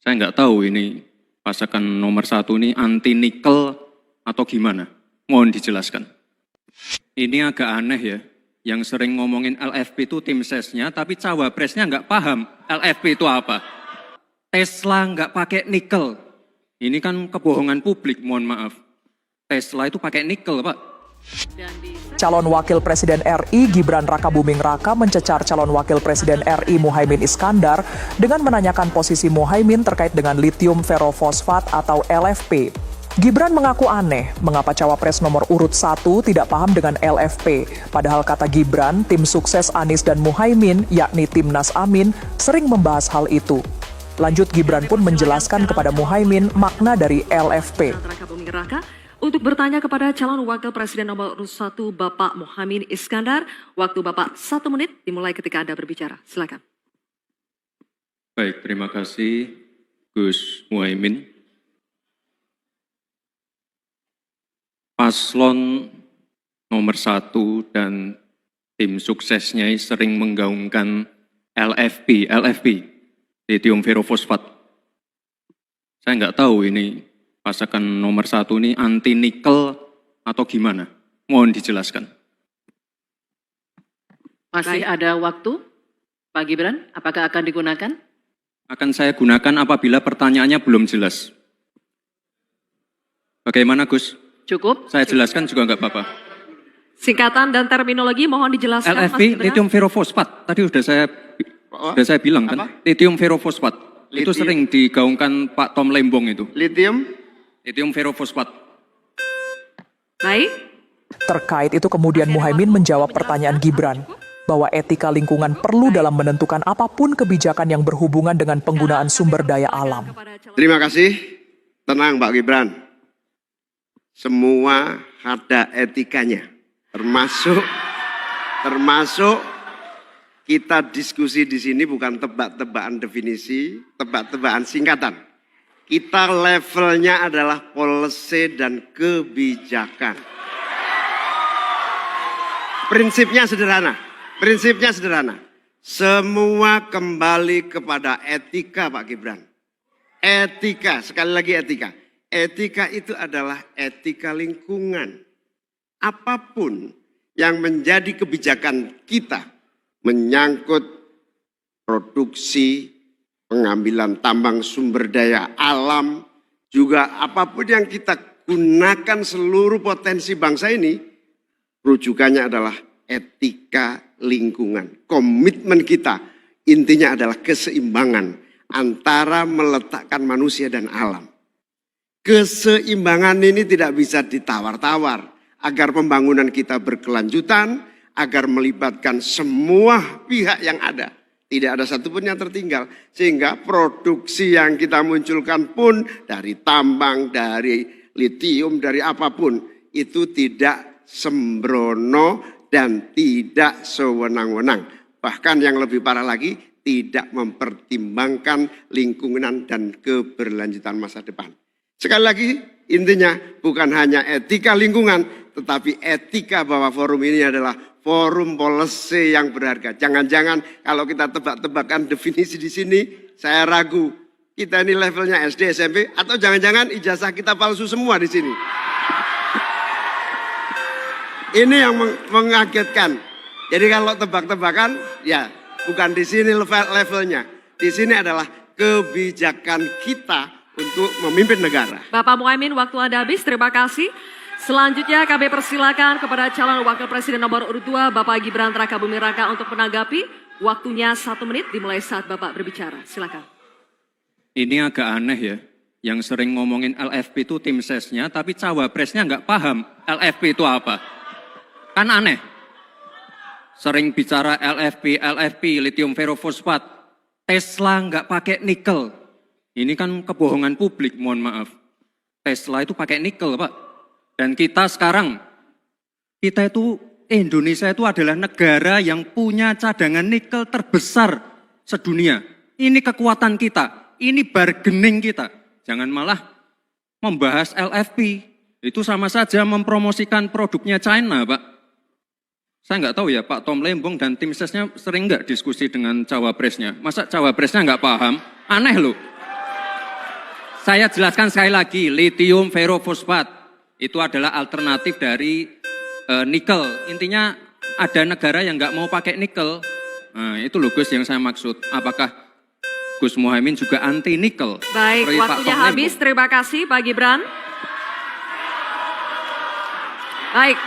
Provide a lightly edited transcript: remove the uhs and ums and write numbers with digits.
Saya nggak tahu ini pasangan nomor 1 ini anti nikel atau gimana. Mohon dijelaskan. Ini agak aneh ya. Yang sering ngomongin LFP itu tim sesnya, tapi cawapresnya nggak paham LFP itu apa. Tesla nggak pakai nikel. Ini kan kebohongan publik, mohon maaf. Tesla itu pakai nikel, Pak. Calon Wakil Presiden RI Gibran Rakabuming Raka mencecar calon Wakil Presiden RI Muhaimin Iskandar dengan menanyakan posisi Muhaimin terkait dengan litium ferrofosfat atau LFP. Gibran mengaku aneh mengapa cawapres nomor urut 1 tidak paham dengan LFP. Padahal kata Gibran, tim sukses Anies dan Muhaimin, yakni Timnas Amin, sering membahas hal itu. Lanjut Gibran pun menjelaskan kepada Muhaimin makna dari LFP. Untuk bertanya kepada calon Wakil Presiden nomor urut 1 Bapak Muhaimin Iskandar, waktu Bapak 1 menit dimulai ketika Anda berbicara. Silakan. Baik, terima kasih Gus Muhaimin. Paslon nomor 1 dan tim suksesnya sering menggaungkan LFP, litium ferrofosfat. Saya nggak tahu ini pasangan nomor 1 ini anti nikel atau gimana. Mohon dijelaskan. Masih ada waktu, Pak Gibran, apakah akan digunakan? Akan saya gunakan apabila pertanyaannya belum jelas. Bagaimana Gus? Cukup? Saya jelaskan juga nggak apa-apa. Singkatan dan terminologi mohon dijelaskan. LFP, litium ferrofosfat. Tadi sudah saya bilang kan, litium ferrofosfat. Itu sering digaungkan Pak Tom Lembong itu. Litium ferrofosfat. Baik. Terkait itu kemudian Muhaimin menjawab pertanyaan Gibran bahwa etika lingkungan perlu dalam menentukan apapun kebijakan yang berhubungan dengan penggunaan sumber daya alam. Terima kasih. Tenang Pak Gibran. Semua ada etikanya. Termasuk kita diskusi di sini bukan tebak-tebakan definisi, tebak-tebakan singkatan. Kita levelnya adalah policy dan kebijakan. Prinsipnya sederhana. Semua kembali kepada etika Pak Gibran. Etika, sekali lagi etika. Etika itu adalah etika lingkungan. Apapun yang menjadi kebijakan kita menyangkut produksi, pengambilan tambang sumber daya alam, juga apapun yang kita gunakan seluruh potensi bangsa ini, rujukannya adalah etika lingkungan. Komitmen kita intinya adalah keseimbangan antara meletakkan manusia dan alam. Keseimbangan ini tidak bisa ditawar-tawar agar pembangunan kita berkelanjutan, agar melibatkan semua pihak yang ada. Tidak ada satupun yang tertinggal. Sehingga produksi yang kita munculkan pun dari tambang, dari litium, dari apapun. Itu tidak sembrono dan tidak sewenang-wenang. Bahkan yang lebih parah lagi, tidak mempertimbangkan lingkungan dan keberlanjutan masa depan. Sekali lagi, intinya bukan hanya etika lingkungan, tetapi etika bahwa forum ini adalah forum policy yang berharga. Jangan-jangan kalau kita tebak-tebakan definisi di sini, saya ragu. Kita ini levelnya SD, SMP, atau jangan-jangan ijazah kita palsu semua di sini. Ini yang mengagetkan. Jadi kalau tebak-tebakan, ya bukan di sini levelnya. Di sini adalah kebijakan kita untuk memimpin negara. Bapak Muhaimin, waktu Anda habis. Terima kasih. Selanjutnya kami persilakan kepada calon Wakil Presiden nomor urut 2 Bapak Gibran Rakabuming Raka untuk menanggapi. Waktunya 1 menit dimulai saat Bapak berbicara. Silakan. Ini agak aneh ya. Yang sering ngomongin LFP itu tim sesnya, tapi cawapresnya nggak paham LFP itu apa. Kan aneh. Sering bicara LFP, litium ferrofosfat. Tesla nggak pakai nikel. Ini kan kebohongan publik, mohon maaf. Tesla itu pakai nikel, Pak. Dan kita sekarang, Indonesia itu adalah negara yang punya cadangan nikel terbesar sedunia. Ini kekuatan kita, ini bargaining kita. Jangan malah membahas LFP. Itu sama saja mempromosikan produknya China, Pak. Saya nggak tahu ya, Pak Tom Lembong dan tim sesnya sering nggak diskusi dengan cawapresnya. Masa cawapresnya nggak paham? Aneh loh. Saya jelaskan sekali lagi, lithium ferrofosfat itu adalah alternatif dari nikel. Intinya ada negara yang nggak mau pakai nikel. Nah, itu loh Gus yang saya maksud. Apakah Gus Muhaimin juga anti nikel? Baik, Seperti Pak waktunya Tong habis. Lembo. Terima kasih Pak Gibran. Baik,